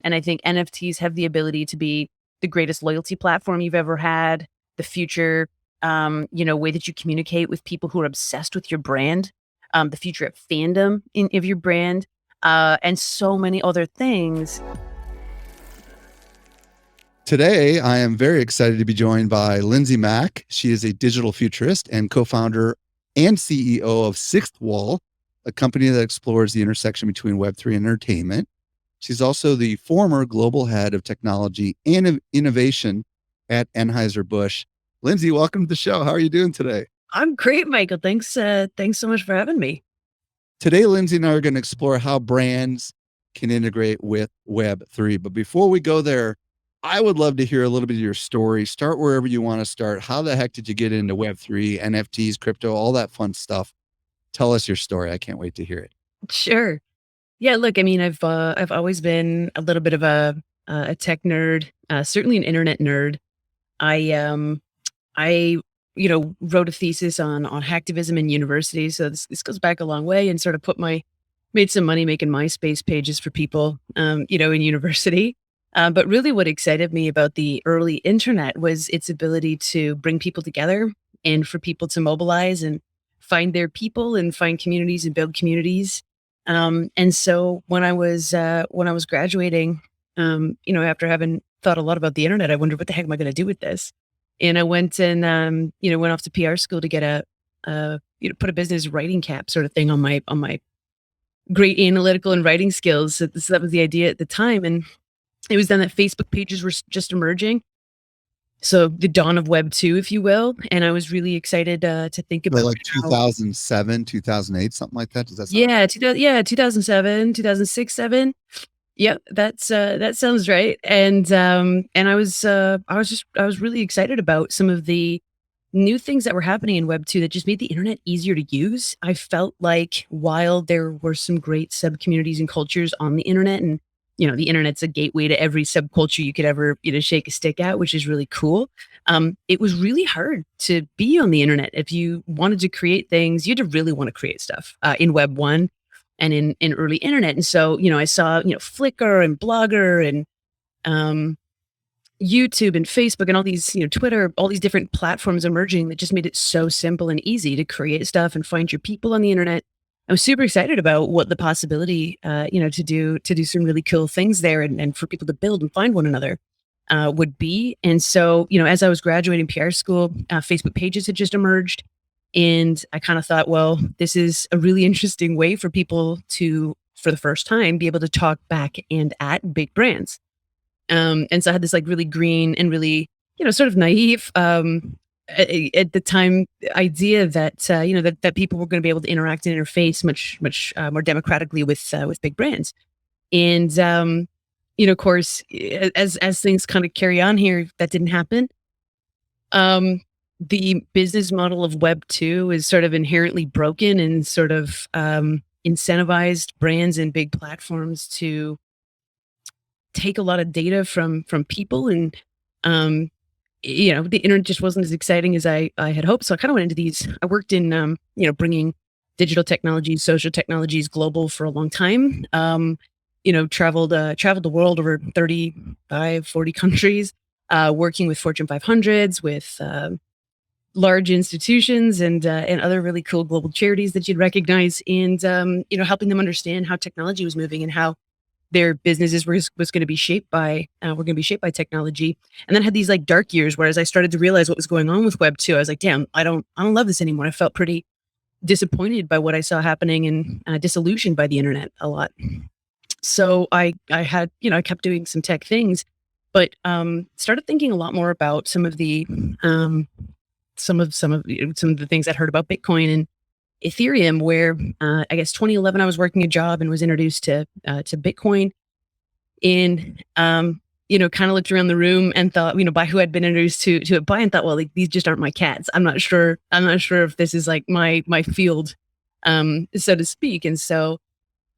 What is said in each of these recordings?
And I think NFTs have the ability to be the greatest loyalty platform you've ever had, the future, way that you communicate with people who are obsessed with your brand, the future of fandom of your brand, and so many other things. Today, I am very excited to be joined by Lindsey Mac. She is a digital futurist and co-founder and CEO of Sixth Wall, a company that explores the intersection between Web3 and entertainment. She's also the former global head of technology and innovation at Anheuser-Busch. Lindsey, welcome to the show. How are you doing today? I'm great, Michael. Thanks so much for having me. Today, Lindsey and I are going to explore how brands can integrate with Web3. But before we go there, I would love to hear a little bit of your story. Start wherever you want to start. How the heck did you get into Web3, NFTs, crypto, all that fun stuff? Tell us your story. I can't wait to hear it. Sure. Yeah, look, I mean, I've always been a little bit of a tech nerd, certainly an internet nerd. I wrote a thesis on hacktivism in university, so this goes back a long way, and sort of made some money making MySpace pages for people, in university. But really, what excited me about the early internet was its ability to bring people together and for people to mobilize and find their people and find communities and build communities. And so when I was graduating, after having thought a lot about the internet, I wondered, what the heck am I going to do with this? And I went and went off to PR school to get put a business writing cap sort of thing on my great analytical and writing skills. So that was the idea at the time, and it was then that Facebook pages were just emerging. So the dawn of Web 2, if you will. And I was really excited to think about like 2007, 2008, something like that. Does that sound right? 2007, 2006, 7. Yep, that sounds right. And I was really excited about some of the new things that were happening in Web 2 that just made the internet easier to use. I felt like while there were some great sub communities and cultures on the internet, and the internet's a gateway to every subculture you could ever, shake a stick at, which is really cool. It was really hard to be on the internet. If you wanted to create things, you had to really want to create stuff in Web 1 and in early internet. And so, I saw, Flickr and Blogger and YouTube and Facebook and all these, Twitter, all these different platforms emerging that just made it so simple and easy to create stuff and find your people on the internet. I was super excited about what the possibility, to do some really cool things there and for people to build and find one another would be. And so, as I was graduating PR school, Facebook pages had just emerged. And I kind of thought, well, this is a really interesting way for people to, for the first time, be able to talk back and at big brands. And so I had this like really green and really, sort of naive, at the time, idea that that people were going to be able to interact and interface much more democratically with big brands, and of course, as things kind of carry on here, that didn't happen. The business model of Web 2 is sort of inherently broken and sort of incentivized brands and big platforms to take a lot of data from people, and the internet just wasn't as exciting as I had hoped. So I kind of went into these. I worked in, bringing digital technologies, social technologies global for a long time. Traveled the world over 35, 40 countries, working with Fortune 500s, with large institutions and other really cool global charities that you'd recognize, and helping them understand how technology was moving and how their businesses was going to be shaped by technology. And then I had these like dark years where, as I started to realize what was going on with Web 2, I was like, damn, I don't love this anymore. I felt pretty disappointed by what I saw happening and disillusioned by the internet a lot. So I had, I kept doing some tech things, but started thinking a lot more about some of the some of the things I'd heard about Bitcoin and Ethereum, where I guess 2011 I was working a job and was introduced to Bitcoin, and kind of looked around the room and thought, by who I'd been introduced to it by, and thought, well, like, these just aren't my cats. I'm not sure if this is like my field, so to speak. And so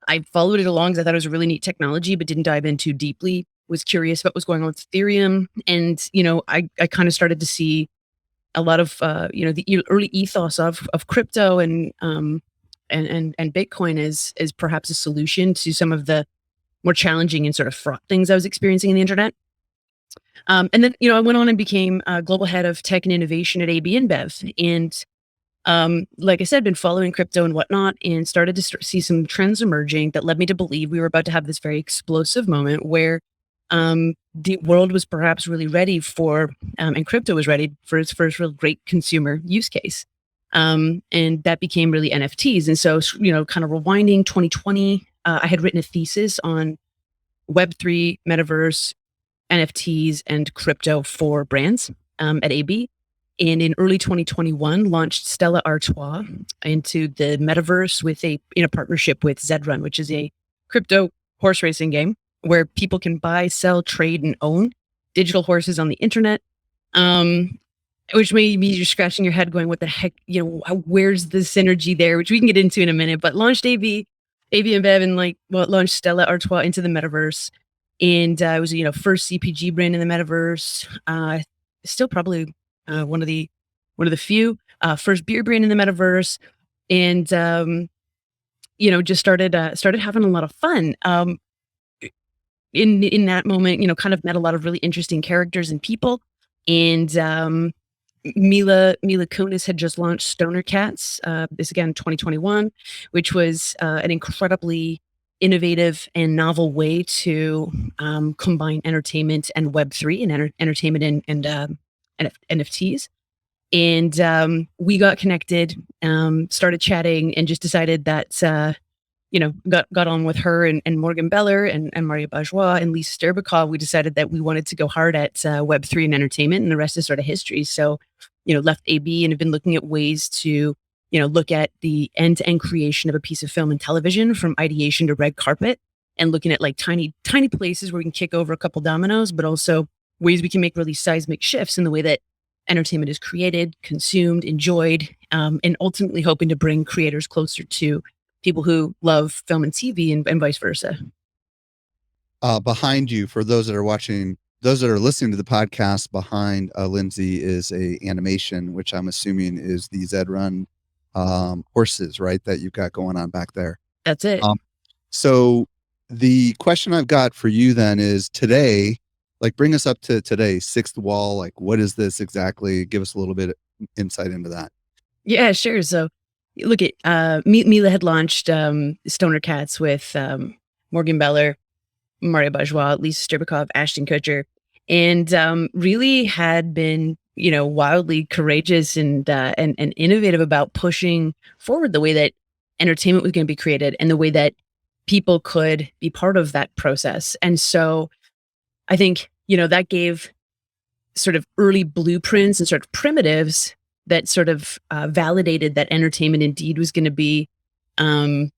I followed it along because I thought it was a really neat technology, but didn't dive in too deeply. Was curious about what was going on with Ethereum, and I kind of started to see a lot of the early ethos of crypto and Bitcoin as perhaps a solution to some of the more challenging and sort of fraught things I was experiencing in the internet. And then, I went on and became global head of tech and innovation at AB InBev. And like I said, been following crypto and whatnot, and started to see some trends emerging that led me to believe we were about to have this very explosive moment where the world was perhaps really ready for, and crypto was ready for its first real great consumer use case. And that became really NFTs. And so, kind of rewinding 2020, I had written a thesis on Web3, Metaverse, NFTs, and crypto for brands at AB. And in early 2021, launched Stella Artois into the Metaverse with in a partnership with Zedrun, which is a crypto horse racing game where people can buy, sell, trade, and own digital horses on the internet. Which made me just scratching your head going, what the heck, where's the synergy there, which we can get into in a minute, but launched AB and Bev, and launched Stella Artois into the Metaverse. And it was, first CPG brand in the Metaverse. Still probably one of the few first beer brand in the Metaverse. And, just started having a lot of fun. In that moment, kind of met a lot of really interesting characters and people. And Mila Kunis had just launched Stoner Cats, this again 2021, which was an incredibly innovative and novel way to combine entertainment and Web3 and entertainment and NFTs. And we got connected, started chatting, and just decided that got on with her and Morgan Beller and Maria Bourgeois and Lisa Sterbakov. We decided that we wanted to go hard at Web3 and entertainment, and the rest is sort of history. So, left AB and have been looking at ways to, look at the end-to-end creation of a piece of film and television from ideation to red carpet, and looking at tiny places where we can kick over a couple dominoes, but also ways we can make really seismic shifts in the way that entertainment is created, consumed, enjoyed, and ultimately hoping to bring creators closer to people who love film and TV and vice versa. Behind you, for those that are watching, those that are listening to the podcast, behind Lindsey is a animation, which I'm assuming is the Zedrun horses, right? That you've got going on back there. That's it. So the question I've got for you then is today, bring us up to today, Sixth Wall. What is this exactly? Give us a little bit of insight into that. Yeah, sure. So look at Mila had launched Stoner Cats with Morgan Beller, Maria Bourgeois, Lisa Sterbakov, Ashton Kutcher, and really had been wildly courageous and innovative about pushing forward the way that entertainment was going to be created and the way that people could be part of that process. And so I think that gave sort of early blueprints and sort of primitives that sort of validated that entertainment indeed was going to be, an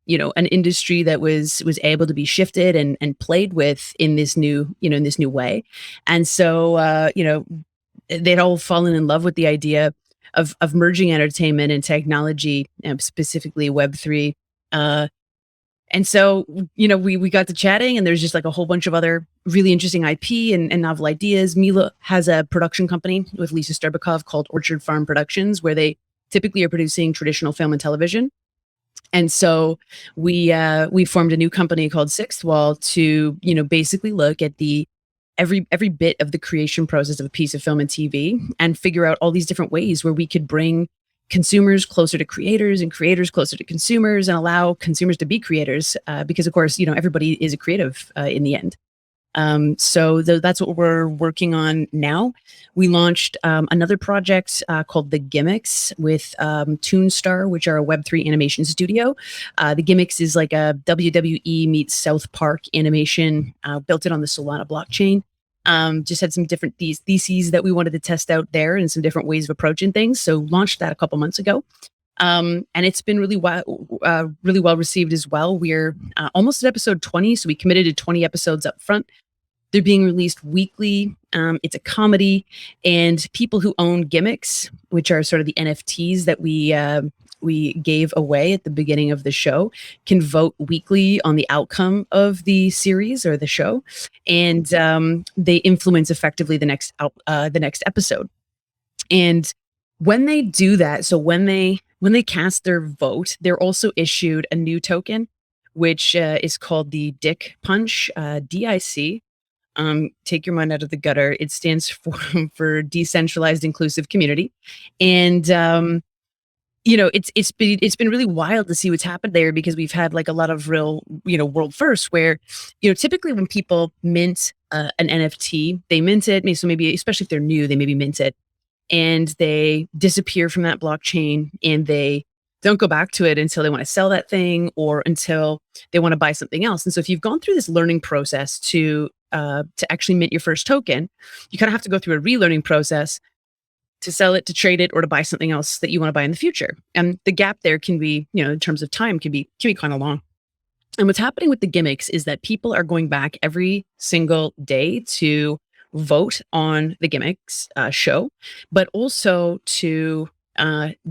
industry that was able to be shifted and played with in this new way. And so, they'd all fallen in love with the idea of merging entertainment and technology, specifically Web3. And so, we got to chatting, and there's just a whole bunch of other really interesting IP and novel ideas. Mila has a production company with Lisa Sterbakov called Orchard Farm Productions, where they typically are producing traditional film and television. And so we formed a new company called Sixth Wall to, basically look at every bit of the creation process of a piece of film and TV and figure out all these different ways where we could bring consumers closer to creators and creators closer to consumers and allow consumers to be creators, because of course, everybody is a creative in the end. So that's what we're working on now. We launched another project called The Gimmicks with Toonstar, which are a Web3 animation studio. The Gimmicks is like a WWE meets South Park animation, built it on the Solana blockchain. Just had some different theses that we wanted to test out there and some different ways of approaching things. So launched that a couple months ago. And it's been really well received as well. We're almost at episode 20, so we committed to 20 episodes up front. They're being released weekly. It's a comedy, and people who own gimmicks, which are sort of the NFTs that we gave away at the beginning of the show, can vote weekly on the outcome of the series or the show, and they influence effectively the next episode. And when they do that, so when they cast their vote, they're also issued a new token, which is called the Dick Punch, DIC. Take your mind out of the gutter. It stands for for decentralized inclusive community, and it's been really wild to see what's happened there because we've had like a lot of real world firsts where typically when people mint an NFT, they mint it. So maybe especially if they're new, they maybe mint it and they disappear from that blockchain and they don't go back to it until they want to sell that thing or until they want to buy something else. And so if you've gone through this learning process to actually mint your first token, you kind of have to go through a relearning process to sell it, to trade it, or to buy something else that you want to buy in the future. And the gap there can be, in terms of time, can be kind of long. And what's happening with the gimmicks is that people are going back every single day to vote on the gimmicks show, but also to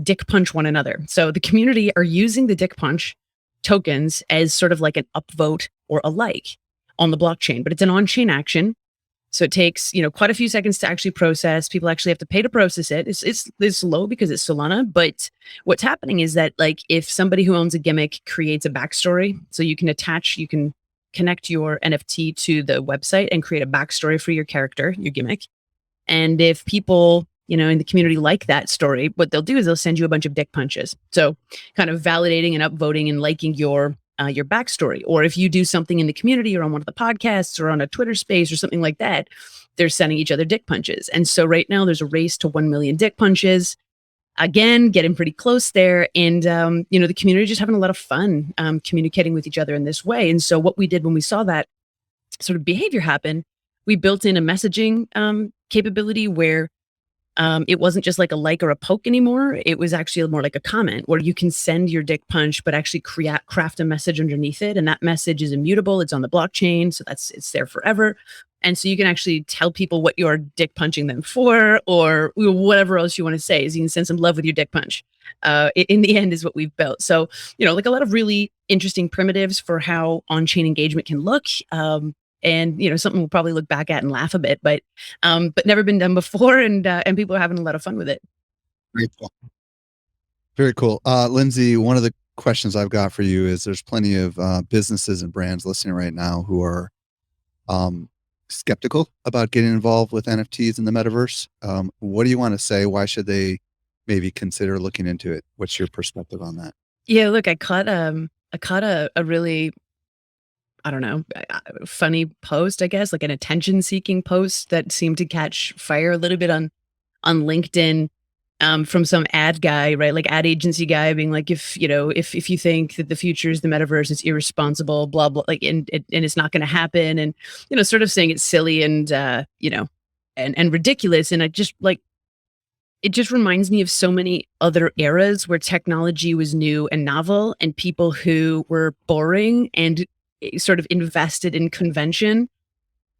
dick punch one another. So the community are using the dick punch tokens as sort of like an upvote or a like on the blockchain, but it's an on-chain action. So it takes, quite a few seconds to actually process. People actually have to pay to process it. It's slow because it's Solana. But what's happening is that like if somebody who owns a gimmick creates a backstory, so you can connect your NFT to the website and create a backstory for your character, your gimmick. And if people, in the community like that story, what they'll do is they'll send you a bunch of dick punches. So kind of validating and upvoting and liking your backstory. Or if you do something in the community or on one of the podcasts or on a Twitter space or something like that, they're sending each other dick punches. And so right now there's a race to 1 million dick punches. Again, getting pretty close there. And, the community just having a lot of fun communicating with each other in this way. And so what we did when we saw that sort of behavior happen, we built in a messaging capability where it wasn't just like a like or a poke anymore. It was actually more like a comment where you can send your dick punch, but actually craft a message underneath it. And that message is immutable. It's on the blockchain. So it's there forever. And so you can actually tell people what you're dick punching them for, or whatever else you want to say is you can send some love with your dick punch. In the end is what we've built. So, like a lot of really interesting primitives for how on-chain engagement can look. And something we'll probably look back at and laugh a bit, but never been done before, and people are having a lot of fun with it. Very cool. Very cool. Lindsey, one of the questions I've got for you is there's plenty of businesses and brands listening right now who are skeptical about getting involved with NFTs in the metaverse. What do you want to say? Why should they maybe consider looking into it? What's your perspective on that? Yeah, look, I caught a really, I don't know, funny post, I guess, like an attention-seeking post that seemed to catch fire a little bit on LinkedIn from some ad guy, right? Like ad agency guy being like, if you think that the future is the metaverse, it's irresponsible, blah, blah, like, and it's not going to happen. And, sort of saying it's silly and, and ridiculous. And it just reminds me of so many other eras where technology was new and novel and people who were boring and sort of invested in convention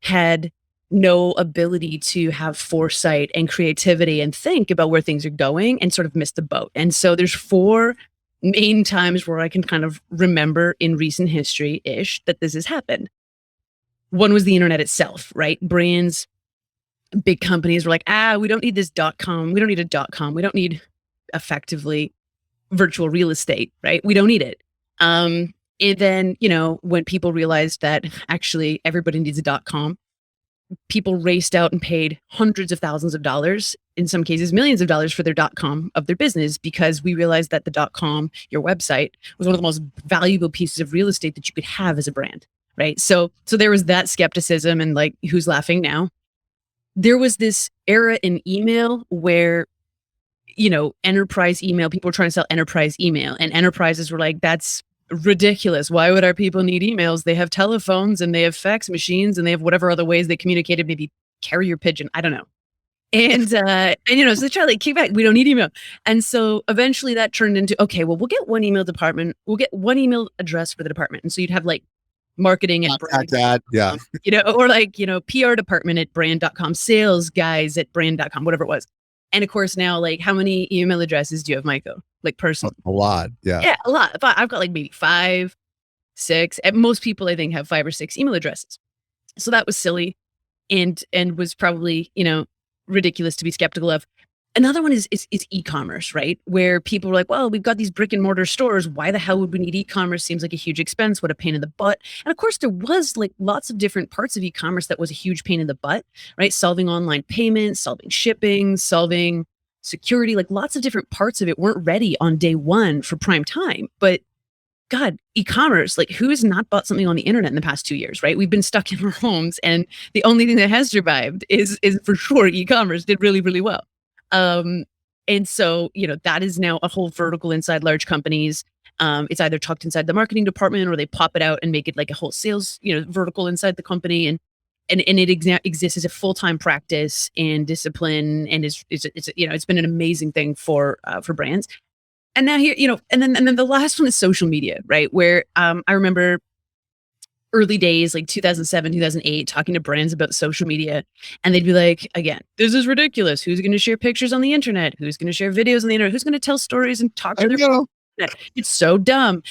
had no ability to have foresight and creativity and think about where things are going and sort of missed the boat. And so there's 4 main times where I can kind of remember in recent history-ish that this has happened. One was the internet itself, right? Brands, big companies were like, we don't need this .com. We don't need a .com. We don't need effectively virtual real estate, right? We don't need it. And then, when people realized that actually everybody needs a .com, people raced out and paid hundreds of thousands of dollars, in some cases millions of dollars for their .com of their business, because we realized that the .com, your website, was one of the most valuable pieces of real estate that you could have as a brand, right? So there was that skepticism and like, who's laughing now? There was this era in email where enterprise email, people were trying to sell enterprise email, and enterprises were like, that's ridiculous. Why would our people need emails? They have telephones and they have fax machines and they have whatever other ways they communicated, maybe carrier pigeon, I don't know. And so they try to like kick back, we don't need email. And so eventually that turned into, okay, well, we'll get one email department, we'll get one email address for the department. And so you'd have like marketing at brand, yeah. Or like, PR department at brand.com, sales guys at brand.com, whatever it was. And of course now, like, how many email addresses do you have, Michael? Like personally? A lot. Yeah. Yeah, a lot. But I've got like maybe 5, 6. And most people, I think, have 5 or 6 email addresses. So that was silly and was probably, ridiculous to be skeptical of. Another one is e-commerce, right? Where people are like, well, we've got these brick and mortar stores. Why the hell would we need e-commerce? Seems like a huge expense. What a pain in the butt. And of course, there was like lots of different parts of e-commerce that was a huge pain in the butt, right? Solving online payments, solving shipping, solving security, like lots of different parts of it weren't ready on day one for prime time. But God, e-commerce, like who has not bought something on the internet in the past 2 years, right? We've been stuck in our homes, and the only thing that has survived is for sure e-commerce did really, really well. Um, and so, that is now a whole vertical inside large companies. It's either tucked inside the marketing department or they pop it out and make it like a whole sales, vertical inside the company. And it exists as a full-time practice and discipline, and it's been an amazing thing for brands. And now here, and then the last one is social media, right? Where I remember early days, like 2007, 2008, talking to brands about social media, and they'd be like, again, this is ridiculous. Who's going to share pictures on the internet? Who's going to share videos on the internet? Who's going to tell stories and talk to their internet? It's so dumb.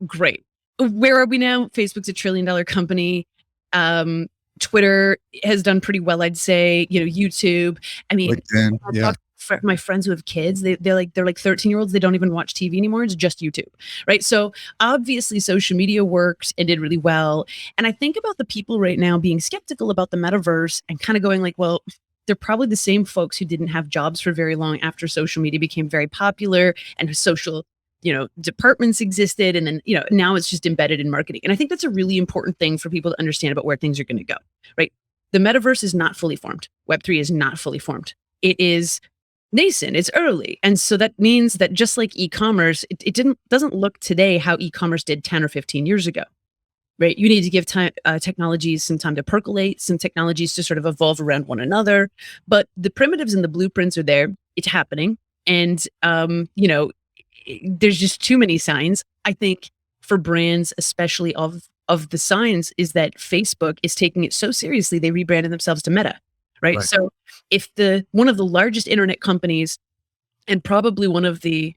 Great. Where are we now? Facebook's $1 trillion company. Twitter has done pretty well, I'd say. YouTube. I mean, LinkedIn, yeah. My friends who have kids, they're like 13-year-olds. They don't even watch TV anymore. It's just YouTube, right? So obviously social media works and did really well. And I think about the people right now being skeptical about the metaverse and kind of going like, well, they're probably the same folks who didn't have jobs for very long after social media became very popular and social, departments existed. And then, now it's just embedded in marketing. And I think that's a really important thing for people to understand about where things are going to go, right? The metaverse is not fully formed. Web3 is not fully formed. It is nascent, it's early. And so that means that just like e-commerce, it doesn't look today how e-commerce did 10 or 15 years ago, right? You need to give time, technologies some time to percolate, some technologies to sort of evolve around one another. But the primitives and the blueprints are there. It's happening. And, there's just too many signs. I think for brands, especially of the signs, is that Facebook is taking it so seriously, they rebranded themselves to Meta. Right. So if one of the largest internet companies and probably one of the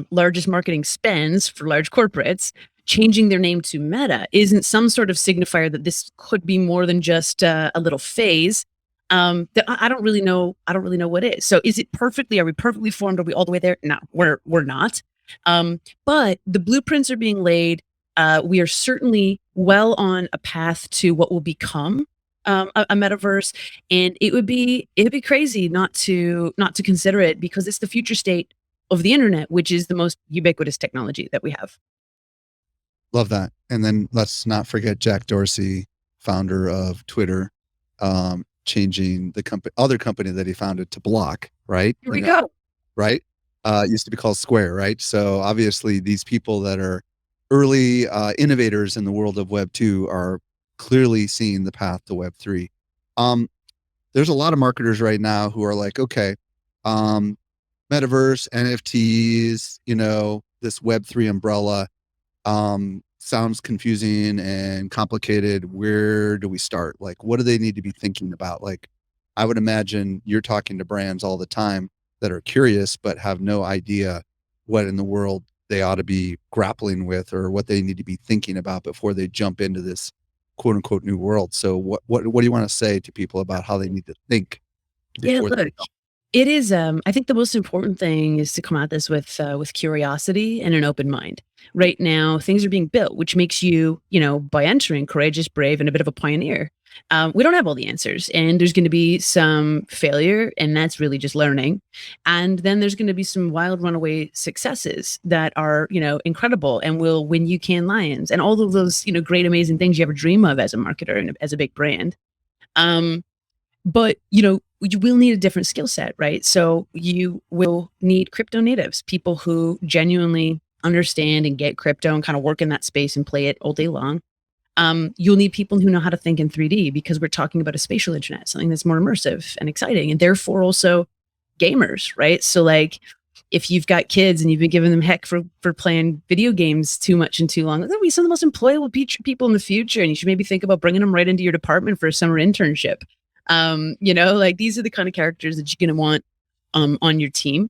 largest marketing spends for large corporates changing their name to Meta isn't some sort of signifier that this could be more than just a little phase, I don't really know. I don't really know what is. So is it perfectly? Are we perfectly formed? Are we all the way there? No, we're not. But the blueprints are being laid. We are certainly well on a path to what will become a metaverse, and it'd be crazy not to consider it, because it's the future state of the internet, which is the most ubiquitous technology that we have. Love that. And then let's not forget Jack Dorsey, founder of Twitter, changing the other company that he founded to Block, right? Here we go. Right? It used to be called Square, right? So obviously these people that are early innovators in the world of Web 2 are clearly seeing the path to Web 3. There's a lot of marketers right now who are like, okay, metaverse, NFTs, this Web 3 umbrella sounds confusing and complicated. Where do we start? Like, what do they need to be thinking about? Like, I would imagine you're talking to brands all the time that are curious but have no idea what in the world they ought to be grappling with or what they need to be thinking about before they jump into this quote unquote new world. So what do you want to say to people about how they need to think before look, it is I think the most important thing is to come at this with curiosity and an open mind. Right now things are being built, which makes you, by entering, courageous, brave, and a bit of a pioneer. We don't have all the answers, and there's going to be some failure, and that's really just learning. And then there's going to be some wild runaway successes that are, incredible and will win you Cannes Lions and all of those, great, amazing things you ever dream of as a marketer and as a big brand. But, you will need a different skill set, right? So you will need crypto natives, people who genuinely understand and get crypto and kind of work in that space and play it all day long. You'll need people who know how to think in 3D, because we're talking about a spatial internet, something that's more immersive and exciting, and therefore also gamers, right? So like, if you've got kids and you've been giving them heck for playing video games too much and too long, they'll be some of the most employable people in the future, and you should maybe think about bringing them right into your department for a summer internship. Like, these are the kind of characters that you're going to want on your team.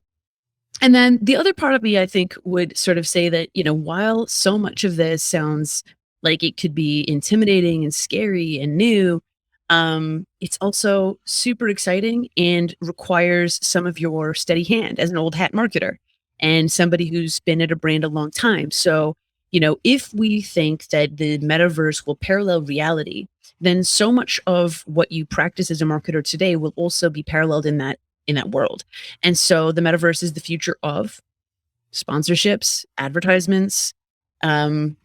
And then the other part of me, I think, would sort of say that, while so much of this sounds like it could be intimidating and scary and new, It's also super exciting and requires some of your steady hand as an old hat marketer and somebody who's been at a brand a long time. So, if we think that the metaverse will parallel reality, then so much of what you practice as a marketer today will also be paralleled in that world. And so the metaverse is the future of sponsorships, advertisements, um,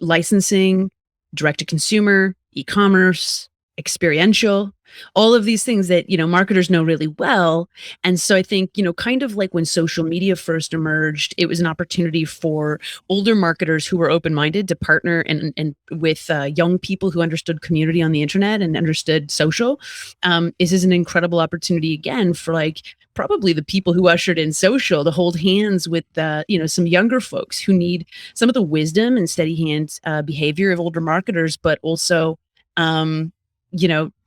licensing, direct to consumer, e-commerce, experiential, all of these things that, marketers know really well. And so I think, kind of like when social media first emerged, it was an opportunity for older marketers who were open-minded to partner and with young people who understood community on the internet and understood social. This is an incredible opportunity again for like probably the people who ushered in social to hold hands with some younger folks who need some of the wisdom and steady hand behavior of older marketers, but also,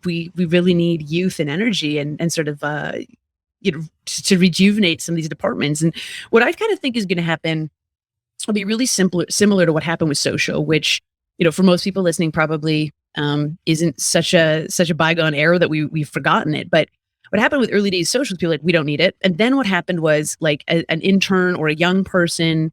we really need youth and energy and sort of, to rejuvenate some of these departments. And what I kind of think is going to happen will be really similar to what happened with social, which, for most people listening, probably isn't such a bygone era that we've forgotten it. But what happened with early days social, people were like, we don't need it. And then what happened was like an intern or a young person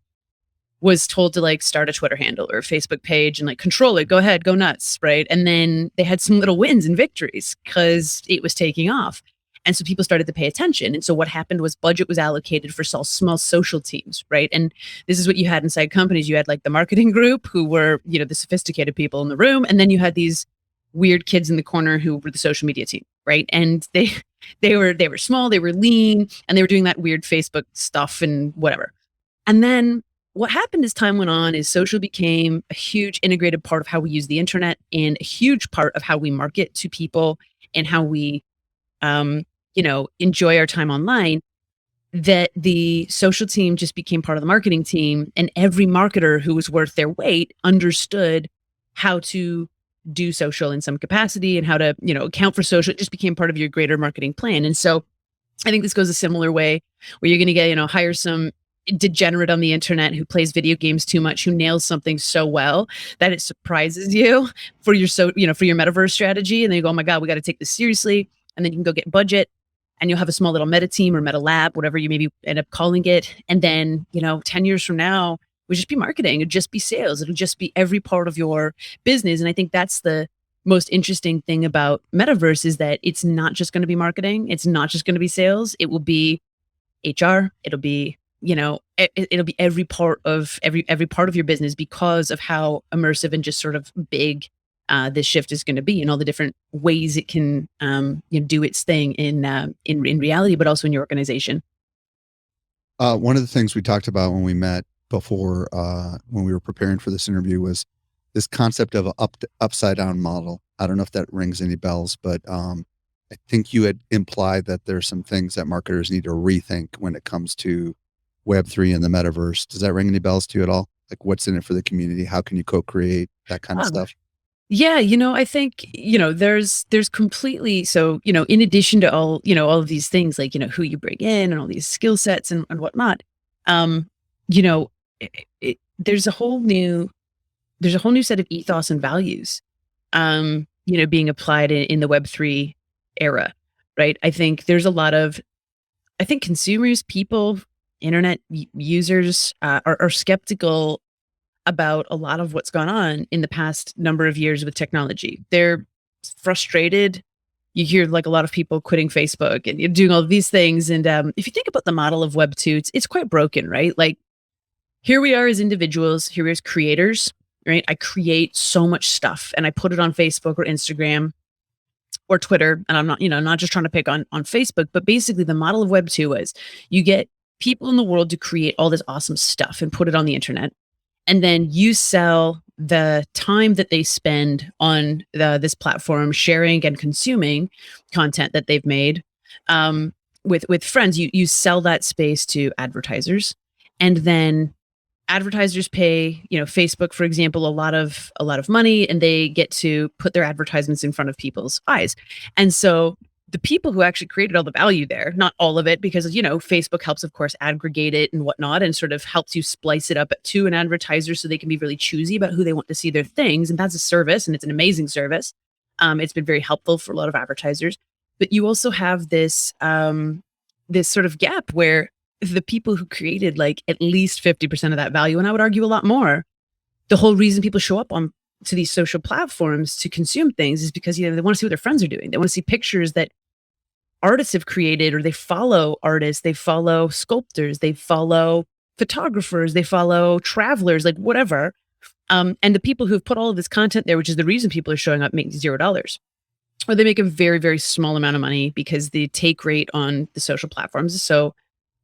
was told to like start a Twitter handle or a Facebook page and like control it, go ahead, go nuts, right? And then they had some little wins and victories because it was taking off. And so people started to pay attention. And so what happened was budget was allocated for small social teams, right? And this is what you had inside companies. You had like the marketing group who were, the sophisticated people in the room. And then you had these weird kids in the corner who were the social media team, right? And they were small, they were lean, and they were doing that weird Facebook stuff and whatever. And then what happened as time went on is social became a huge integrated part of how we use the internet and a huge part of how we market to people and how we, enjoy our time online, that the social team just became part of the marketing team. And every marketer who was worth their weight understood how to do social in some capacity and how to, account for social. It just became part of your greater marketing plan. And so I think this goes a similar way where you're going to get, hire some degenerate on the internet who plays video games too much, who nails something so well that it surprises you for your for your metaverse strategy. And then you go, oh my God, we got to take this seriously. And then you can go get budget and you'll have a small little meta team or meta lab, whatever you maybe end up calling it. And then, 10 years from now, it would just be marketing. It'd just be sales. It'll just be every part of your business. And I think that's the most interesting thing about metaverse is that it's not just going to be marketing. It's not just going to be sales. It will be HR. It'll be it'll be every part of your business because of how immersive and just sort of big this shift is going to be and all the different ways it can do its thing in reality, but also in your organization. One of the things we talked about when we met before, when we were preparing for this interview, was this concept of an upside down model. I don't know if that rings any bells, but I think you had implied that there's some things that marketers need to rethink when it comes to Web3 and the metaverse. Does that ring any bells to you at all? Like what's in it for the community? How can you co-create that kind of stuff? Yeah, I think, there's completely, so, in addition to all of these things, like, who you bring in and all these skill sets and whatnot, um, you know, there's a whole new set of ethos and values, being applied in the Web3 era, right? I think there's a lot of, I think consumers, people, internet users are skeptical about a lot of what's gone on in the past number of years with technology. They're frustrated. You hear like a lot of people quitting Facebook and doing all of these things. And if you think about the model of Web 2, it's quite broken, right? Like here we are as individuals, here we are as creators, right? I create so much stuff and I put it on Facebook or Instagram or Twitter. And I'm not just trying to pick on Facebook, but basically the model of Web 2 is you get people in the world to create all this awesome stuff and put it on the internet. And then you sell the time that they spend on this platform sharing and consuming content that they've made with friends. You sell that space to advertisers, and then advertisers pay Facebook, for example, a lot of money, and they get to put their advertisements in front of people's eyes. And so the people who actually created all the value there, not all of it, because, Facebook helps, of course, aggregate it and whatnot, and sort of helps you splice it up to an advertiser so they can be really choosy about who they want to see their things. And that's a service, and it's an amazing service. It's been very helpful for a lot of advertisers. But you also have this sort of gap where the people who created like at least 50% of that value, and I would argue a lot more, the whole reason people show up on to these social platforms to consume things is because they want to see what their friends are doing. They want to see pictures that artists have created, or they follow artists, they follow sculptors, they follow photographers, they follow travelers, like whatever. And the people who've put all of this content there, which is the reason people are showing up, make $0, or they make a very, very small amount of money because the take rate on the social platforms is so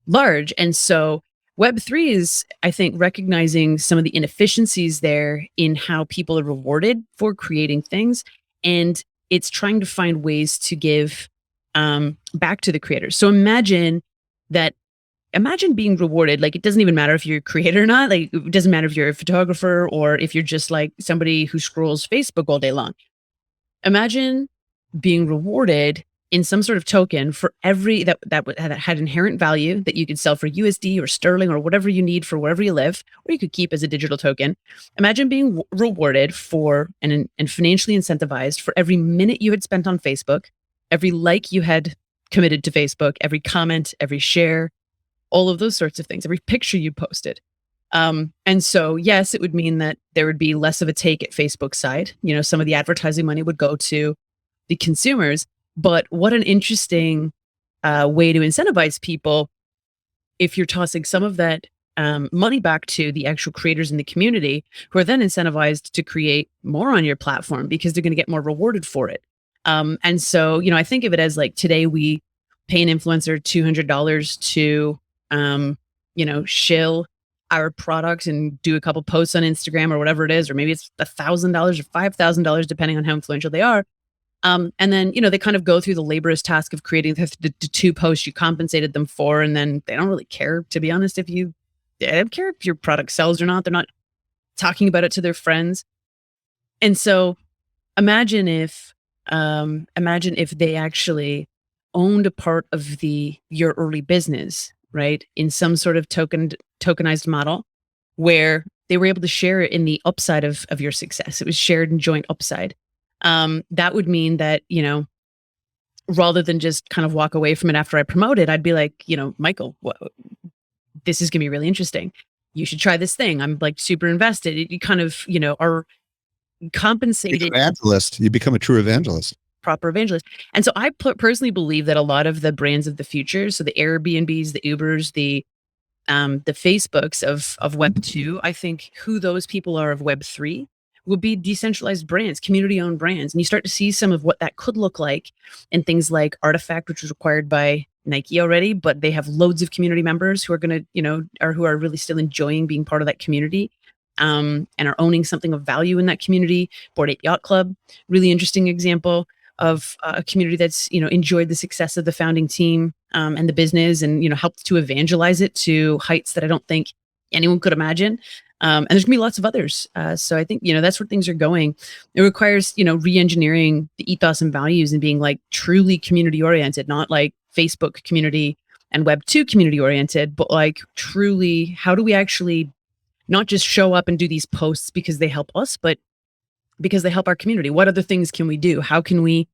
large. And so Web3 is, I think, recognizing some of the inefficiencies there in how people are rewarded for creating things. And it's trying to find ways to give back to the creators. So imagine being rewarded. Like, it doesn't even matter if you're a creator or not. Like, it doesn't matter if you're a photographer or if you're just like somebody who scrolls Facebook all day long. Imagine being rewarded in some sort of token for every that had inherent value that you could sell for USD or sterling or whatever you need for wherever you live, or you could keep as a digital token. Imagine being rewarded for and financially incentivized for every minute you had spent on Facebook, every like you had committed to Facebook, every comment, every share, all of those sorts of things, every picture you posted. And so, yes, it would mean that there would be less of a take at Facebook's side. Some of the advertising money would go to the consumers. But what an interesting way to incentivize people if you're tossing some of that money back to the actual creators in the community, who are then incentivized to create more on your platform because they're going to get more rewarded for it. And so, I think of it as like, today we pay an influencer $200 to, shill our product and do a couple posts on Instagram or whatever it is, or maybe it's $1,000 or $5,000, depending on how influential they are. And then, they kind of go through the laborious task of creating the two posts you compensated them for. And then they don't really care, to be honest, they don't care if your product sells or not. They're not talking about it to their friends. And so imagine if they actually owned a part of your early business, right? In some sort of tokenized model where they were able to share it in the upside of your success. It was shared in joint upside. That would mean that, rather than just kind of walk away from it after I promote it, I'd be like, Michael, this is going to be really interesting. You should try this thing. I'm like super invested. You kind of, are compensated. Evangelist. You become a true evangelist. Proper evangelist. And so I personally believe that a lot of the brands of the future, so the Airbnbs, the Ubers, the Facebooks of Web 2, I think who those people are of Web 3 will be decentralized brands, community-owned brands. And you start to see some of what that could look like in things like Artifact, which was acquired by Nike already, but they have loads of community members who are going to, or who are really still enjoying being part of that community, and are owning something of value in that community. Bored Ape Yacht Club, really interesting example of a community that's, enjoyed the success of the founding team and the business, and, helped to evangelize it to heights that I don't think anyone could imagine. And there's gonna be lots of others. So I think, that's where things are going. It requires, re-engineering the ethos and values and being like truly community oriented, not like Facebook community and Web 2 community oriented, but like truly, how do we actually not just show up and do these posts because they help us, but because they help our community? What other things can we do? How can we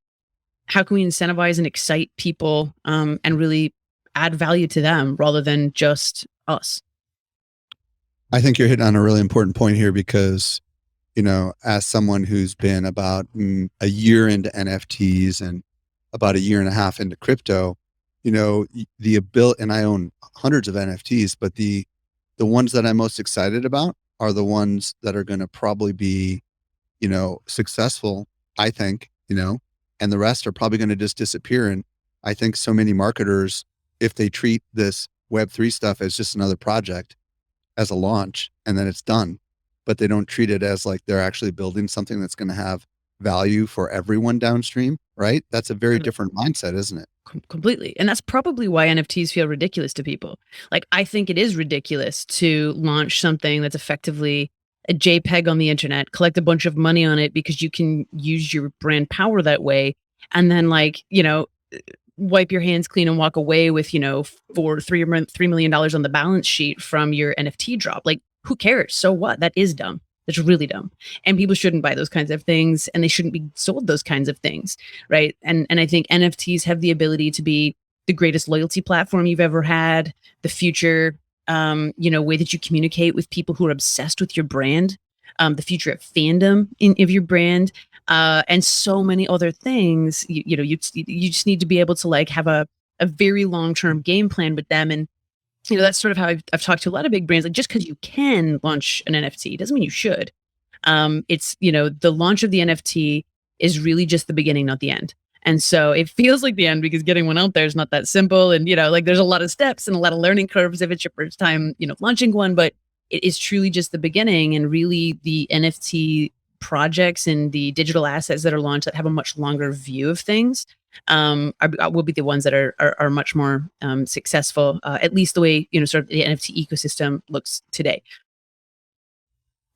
incentivize and excite people and really add value to them rather than just us? I think you're hitting on a really important point here because, as someone who's been about a year into NFTs and about a year and a half into crypto, the ability, and I own hundreds of NFTs, but the ones that I'm most excited about are the ones that are going to probably be, successful, I think, and the rest are probably going to just disappear. And I think so many marketers, if they treat this Web3 stuff as just another project, as a launch, and then it's done, but they don't treat it as like they're actually building something that's going to have value for everyone downstream, right? That's a very different mindset, isn't it? Completely. And that's probably why NFTs feel ridiculous to people. Like, I think it is ridiculous to launch something that's effectively a JPEG on the internet, collect a bunch of money on it because you can use your brand power that way, and then wipe your hands clean and walk away with, for $3 million on the balance sheet from your NFT drop. Like, who cares? So what? That is dumb. That's really dumb. And people shouldn't buy those kinds of things, and they shouldn't be sold those kinds of things, right? And I think NFTs have the ability to be the greatest loyalty platform you've ever had, the future way that you communicate with people who are obsessed with your brand, the future of fandom of your brand, and so many other things. You just need to be able to like have a very long term game plan with them. And that's sort of how I've talked to a lot of big brands. Like, just because you can launch an NFT doesn't mean you should. It's the launch of the NFT is really just the beginning, not the end. And so it feels like the end because getting one out there is not that simple. And like there's a lot of steps and a lot of learning curves if it's your first time launching one. But it is truly just the beginning. And really, the NFT projects and the digital assets that are launched that have a much longer view of things will be the ones that are much more successful, at least the way sort of the NFT ecosystem looks today.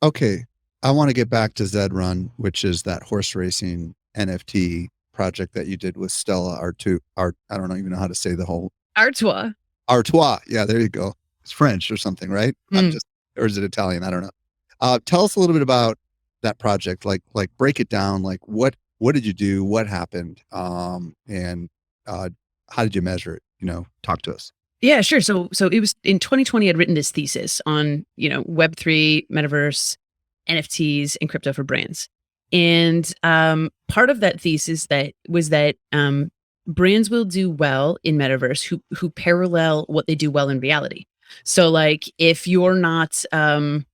Okay, I want to get back to Zed Run, which is that horse racing NFT project that you did with Stella Artois. I don't even know how to say the whole Artois. Artois. Yeah, there you go. It's French or something, right? Or is it Italian? I don't know. Tell us a little bit about that project. Like break it down. Like what did you do? What happened? And how did you measure it? Talk to us. Yeah, sure. So it was in 2020. I'd written this thesis on Web3, Metaverse, NFTs, and crypto for brands. And part of that thesis was that brands will do well in Metaverse who parallel what they do well in reality. So like if you're not an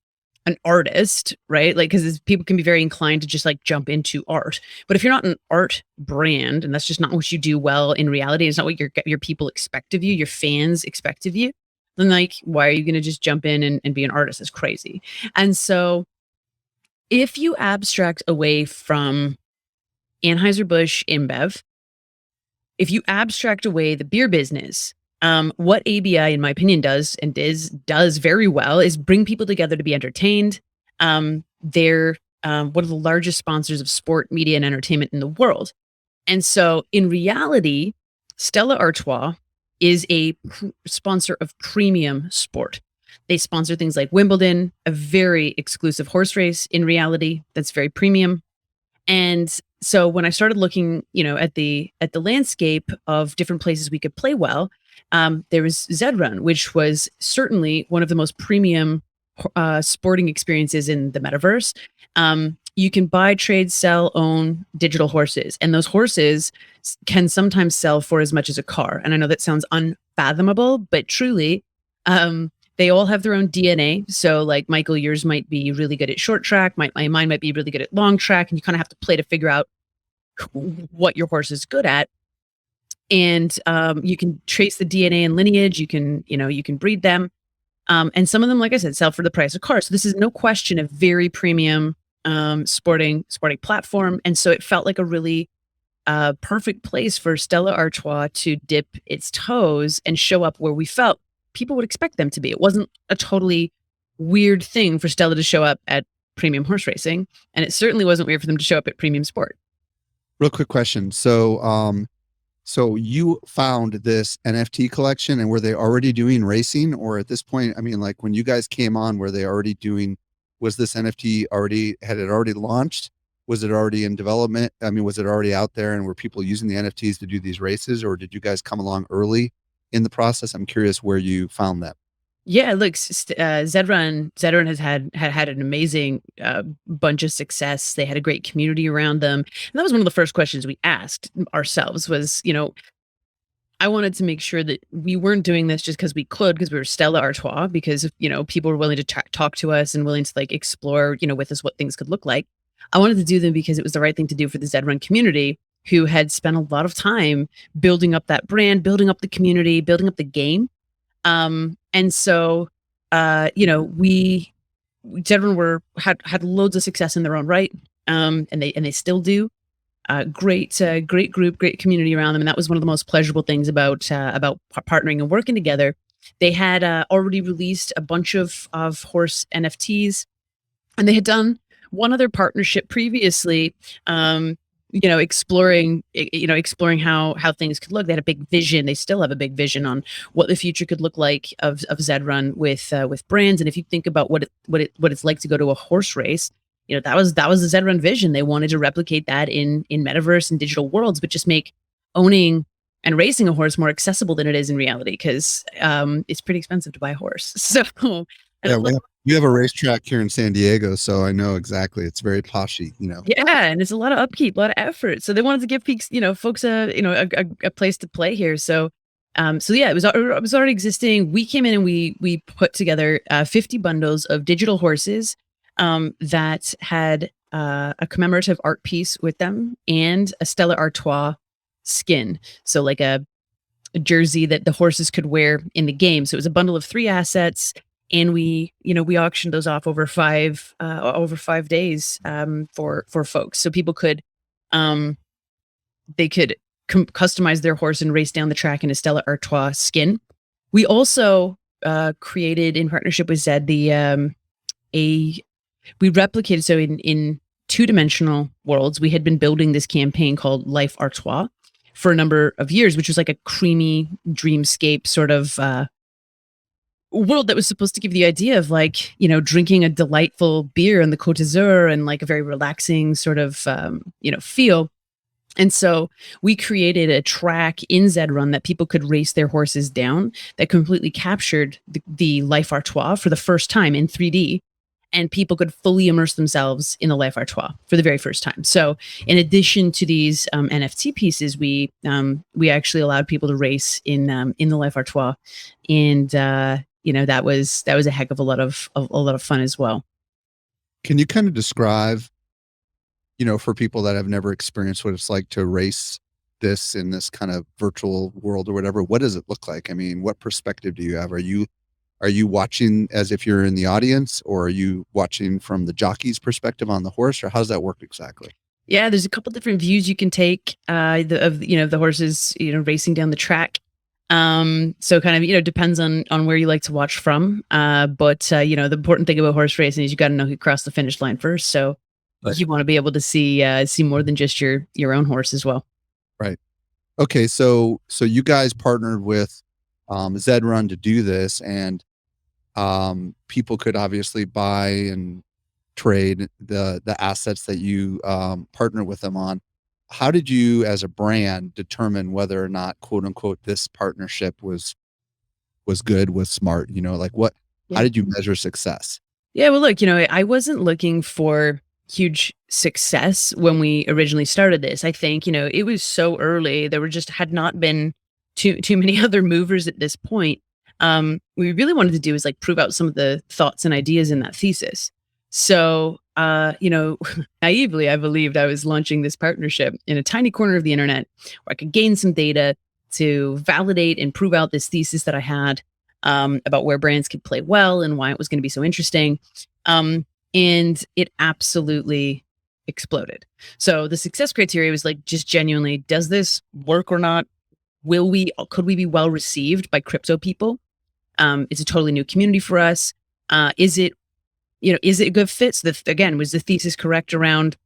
artist, right? Like, because people can be very inclined to just like jump into art. But if you're not an art brand, and that's just not what you do well in reality, it's not what your people expect of you, your fans expect of you, then like, why are you going to just jump in and be an artist? It's crazy. And so if you abstract away from Anheuser-Busch InBev, if you abstract away the beer business, what ABI, in my opinion, does very well is bring people together to be entertained. They're one of the largest sponsors of sport, media, and entertainment in the world. And so in reality, Stella Artois is a sponsor of premium sport. They sponsor things like Wimbledon, a very exclusive horse race in reality that's very premium. And so when I started looking, at the landscape of different places we could play well, there was Zed Run, which was certainly one of the most premium sporting experiences in the metaverse. You can buy, trade, sell, own digital horses, and those horses can sometimes sell for as much as a car. And I know that sounds unfathomable, but truly, they all have their own DNA. So like Michael, yours might be really good at short track. Mine might be really good at long track. And you kind of have to play to figure out what your horse is good at. And you can trace the DNA and lineage. You can breed them. And some of them, like I said, sell for the price of cars. So this is no question a very premium sporting platform. And so it felt like a really perfect place for Stella Artois to dip its toes and show up where we felt people would expect them to be. It wasn't a totally weird thing for Stella to show up at premium horse racing. And it certainly wasn't weird for them to show up at premium sport. Real quick question. So you found this NFT collection, and were they already doing racing? Or at this point, I mean, like when you guys came on, was this NFT had it already launched? Was it already in development? I mean, was it already out there, and were people using the NFTs to do these races, or did you guys come along early in the process? I'm curious where you found that. Yeah, look, Zed Run has had an amazing bunch of success. They had a great community around them. And that was one of the first questions we asked ourselves was, I wanted to make sure that we weren't doing this just because we could, because we were Stella Artois, because, people were willing to talk to us and willing to like explore, with us what things could look like. I wanted to do them because it was the right thing to do for the Zed Run community, who had spent a lot of time building up that brand, building up the community, building up the game. And so, we Zed Run had loads of success in their own right. And they still do. Great group, great community around them. And that was one of the most pleasurable things about partnering and working together. They had already released a bunch of horse NFTs, and they had done one other partnership previously, exploring how things could look. They had a big vision. They still have a big vision on what the future could look like of Zed Run with brands. And if you think about what it's like to go to a horse race, that was the Zed Run vision. They wanted to replicate that in metaverse and digital worlds, but just make owning and racing a horse more accessible than it is in reality, because it's pretty expensive to buy a horse. So Yeah, we have a racetrack here in San Diego, so I know exactly. It's very poshy, you know. yeah, and it's a lot of upkeep, a lot of effort. So they wanted to give folks a place to play here. So yeah, it was already existing. We came in and we put together 50 bundles of digital horses that had a commemorative art piece with them and a Stella Artois skin. So like a jersey that the horses could wear in the game. So it was a bundle of 3 assets, and we auctioned those off over 5 days for folks, so people could they could customize their horse and race down the track in a Stella Artois skin. We also created, in partnership with Zed, we replicated, so in two-dimensional worlds, we had been building this campaign called Life Artois for a number of years, which was like a creamy dreamscape sort of world that was supposed to give the idea of, like, drinking a delightful beer in the Côte d'Azur and like a very relaxing sort of feel. And so we created a track in Zed Run that people could race their horses down that completely captured the Life Artois for the first time in 3D. And people could fully immerse themselves in the Life Artois for the very first time. So in addition to these NFT pieces, we actually allowed people to race in the Life Artois. And that was a heck of a lot of fun as well. Can you kind of describe, for people that have never experienced what it's like to race this in this kind of virtual world or whatever, what does it look like? I mean, what perspective do you have? Are you watching as if you're in the audience, or are you watching from the jockey's perspective on the horse, or how does that work exactly? Yeah, there's a couple different views you can take of the horses racing down the track. So kind of depends on where you like to watch from. But the important thing about horse racing is you got to know who crossed the finish line first. So Right. You want to be able to see more than just your own horse as well. Right. Okay. So you guys partnered with Zed Run to do this, and people could obviously buy and trade the assets that you partner with them on. How did you, as a brand, determine whether or not, quote unquote, this partnership was good, was smart? Like what? Yeah. How did you measure success? Yeah, well, look, I wasn't looking for huge success when we originally started this. I think, it was so early. There had not been too many other movers at this point. We really wanted to do is like prove out some of the thoughts and ideas in that thesis. So, naively, I believed I was launching this partnership in a tiny corner of the internet where I could gain some data to validate and prove out this thesis that I had about where brands could play well and why it was going to be so interesting. And it absolutely exploded. So the success criteria was like, just genuinely, does this work or not? Could we be well received by crypto people? It's a totally new community for us. Is it a good fit? So again, was the thesis correct around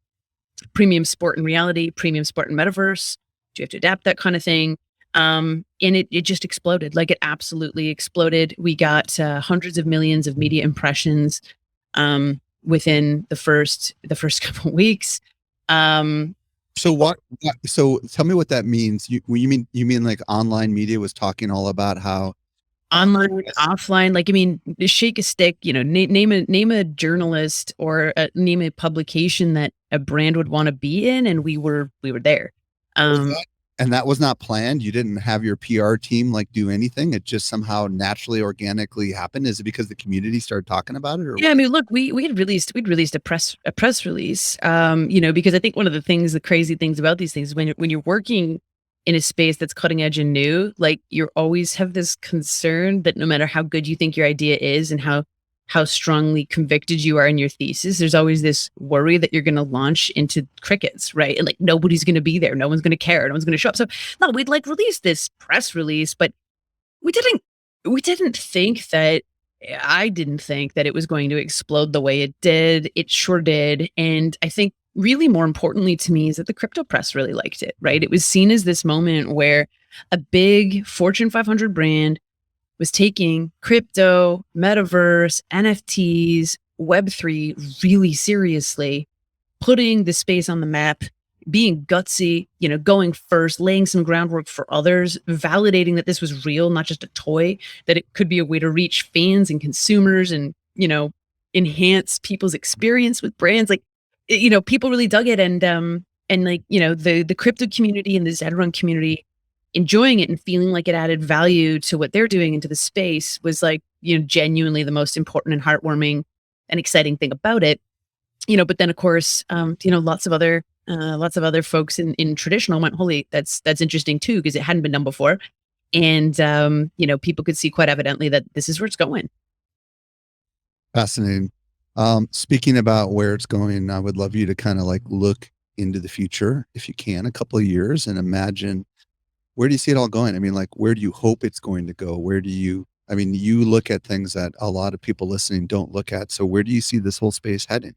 premium sport and reality, premium sport and metaverse? Do you have to adapt that kind of thing? And it just exploded. Like, it absolutely exploded. We got hundreds of millions of media impressions within the first couple of weeks. So so tell me what that means. You mean like online media was talking all about how Online, offline, like, I mean, shake a stick, name a journalist or name a publication that a brand would want to be in, and we were there. And that was not planned. You didn't have your PR team like do anything. It just somehow naturally, organically happened. Is it because the community started talking about it? Or Yeah, I mean, look, we'd released a press release, because I think one of the crazy things about these things is when you're working in a space that's cutting edge and new, like, you always have this concern that no matter how good you think your idea is and how strongly convicted you are in your thesis, there's always this worry that you're going to launch into crickets, right? And like, nobody's going to be there. No one's going to care. No one's going to show up. So no, we'd like release this press release, but we didn't think that, I didn't think that it was going to explode the way it did. It sure did. And I think really more importantly to me is that the crypto press really liked it, right? It was seen as this moment where a big Fortune 500 brand was taking crypto, metaverse, NFTs, Web3 really seriously, putting the space on the map, being gutsy, going first, laying some groundwork for others, validating that this was real, not just a toy, that it could be a way to reach fans and consumers and, enhance people's experience with brands. Like, people really dug it. And like, the crypto community and the Zedrun community enjoying it and feeling like it added value to what they're doing into the space was like, genuinely the most important and heartwarming and exciting thing about it. But then of course, lots of other folks in traditional went, holy, that's interesting too, because it hadn't been done before. And, people could see quite evidently that this is where it's going. Fascinating. Speaking about where it's going, I would love you to kind of like look into the future, if you can, a couple of years, and imagine, where do you see it all going? I mean, like, where do you hope it's going to go? You look at things that a lot of people listening don't look at. So where do you see this whole space heading?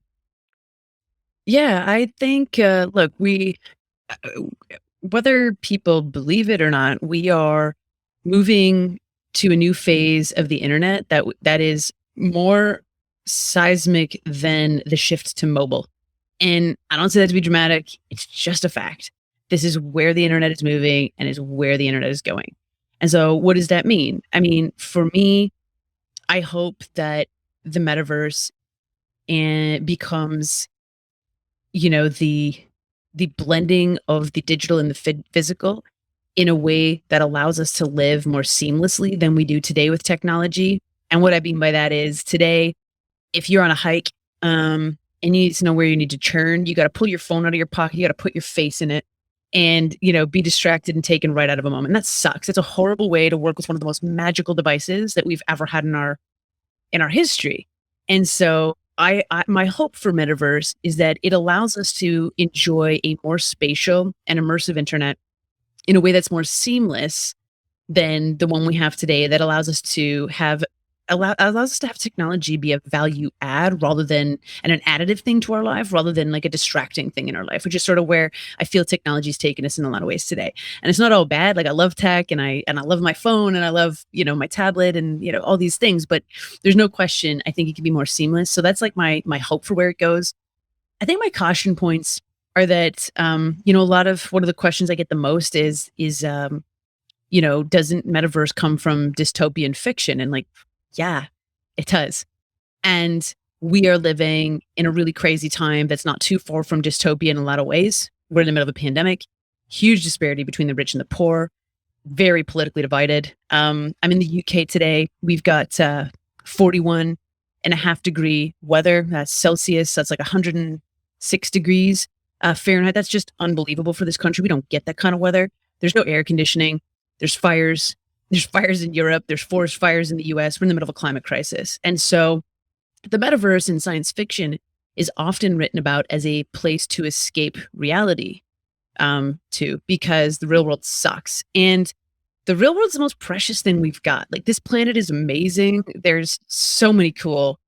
Yeah, I think, look, uh, whether people believe it or not, we are moving to a new phase of the internet that is more seismic than the shift to mobile. And I don't say that to be dramatic. It's just a fact. This is where the internet is moving and is where the internet is going. And so what does that mean? I mean, for me, I hope that the metaverse becomes, the blending of the digital and the physical in a way that allows us to live more seamlessly than we do today with technology. And what I mean by that is today, if you're on a hike, and you need to know where you need to turn, you got to pull your phone out of your pocket, you got to put your face in it and, be distracted and taken right out of a moment. That sucks. It's a horrible way to work with one of the most magical devices that we've ever had in our history. And so my hope for metaverse is that it allows us to enjoy a more spatial and immersive internet in a way that's more seamless than the one we have today, that allows us to have technology be a value add rather than an additive thing to our life, rather than like a distracting thing in our life, which is sort of where I feel technology's taken us in a lot of ways today. And it's not all bad. Like, I love tech and I love my phone and I love, my tablet and, all these things, but there's no question I think it can be more seamless. So that's like my hope for where it goes. I think my caution points are that, a lot of one of the questions I get the most is doesn't metaverse come from dystopian fiction? And like, yeah, it does. And we are living in a really crazy time that's not too far from dystopia in a lot of ways. We're in the middle of a pandemic, huge disparity between the rich and the poor, very politically divided. I'm in the UK today. We've got 41.5-degree weather. That's Celsius. That's like 106 degrees Fahrenheit. That's just unbelievable for this country. We don't get that kind of weather. There's no air conditioning. There's fires. There's fires in Europe. There's forest fires in the US. We're in the middle of a climate crisis. And so the metaverse in science fiction is often written about as a place to escape reality, to, because the real world sucks. And the real world's the most precious thing we've got. Like, this planet is amazing. There's so many cool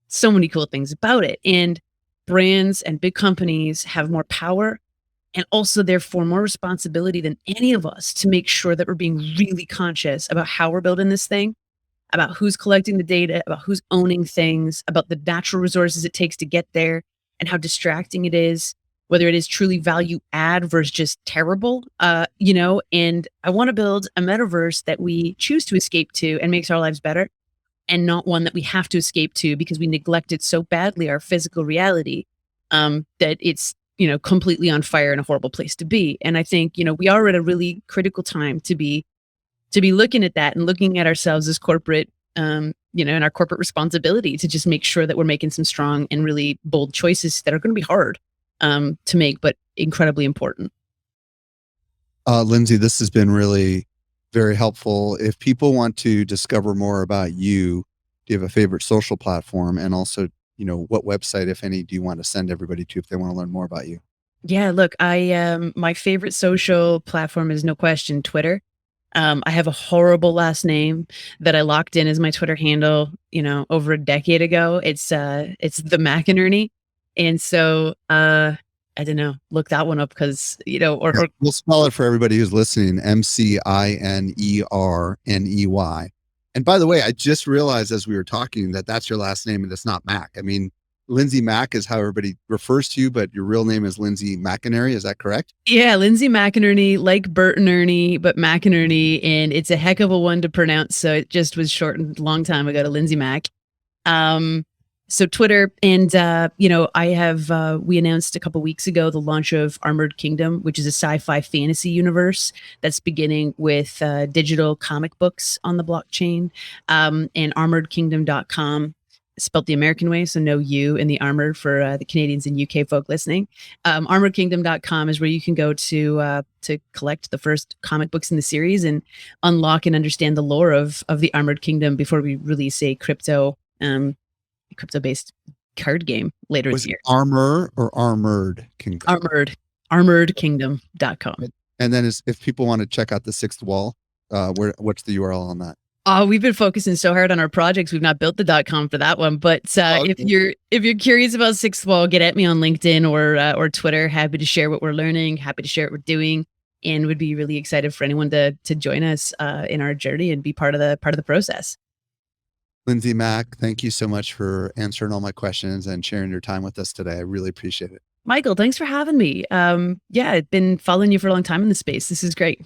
things about it. And brands and big companies have more power and also therefore more responsibility than any of us to make sure that we're being really conscious about how we're building this thing, about who's collecting the data, about who's owning things, about the natural resources it takes to get there, and how distracting it is, whether it is truly value add versus just terrible, and I want to build a metaverse that we choose to escape to and makes our lives better, and not one that we have to escape to because we neglected so badly our physical reality, that it's, completely on fire and a horrible place to be. And I think, we are at a really critical time to be looking at that and looking at ourselves as corporate, and our corporate responsibility to just make sure that we're making some strong and really bold choices that are going to be hard to make, but incredibly important. Lindsey, this has been really very helpful. If people want to discover more about you, do you have a favorite social platform? And also, what website, if any, do you want to send everybody to if they want to learn more about you? Yeah, look, my favorite social platform is no question Twitter. I have a horrible last name that I locked in as my Twitter handle, over a decade ago. It's the McInerney. And so, I don't know, look that one up because, Yeah, we'll spell it for everybody who's listening. McinerneY. And by the way, I just realized as we were talking that that's your last name and it's not Mac. I mean, Lindsey Mac is how everybody refers to you, but your real name is Lindsey McInerney. Is that correct? Yeah, Lindsey McInerney, like Bert and Ernie, but McInerney, and it's a heck of a one to pronounce. So it just was shortened a long time ago to Lindsey Mac. So Twitter, and I have we announced a couple weeks ago the launch of Armored Kingdom, which is a sci-fi fantasy universe that's beginning with digital comic books on the blockchain, and armoredkingdom.com, spelt the American way, so no U in the armored for the Canadians and UK folk listening. Armoredkingdom.com is where you can go to collect the first comic books in the series and unlock and understand the lore of the Armored Kingdom before we release a crypto-based card game later this year. Armor or Armored Kingdom? Armoredkingdom.com. And then if people want to check out the Sixth Wall, what's the URL on that? We've been focusing so hard on our projects. We've not built the .com for that one. But if you're curious about Sixth Wall, get at me on LinkedIn or Twitter. Happy to share what we're learning. Happy to share what we're doing, and would be really excited for anyone to join us in our journey and be part of the process. Lindsey Mac, thank you so much for answering all my questions and sharing your time with us today. I really appreciate it. Michael, thanks for having me. I've been following you for a long time in the space. This is great.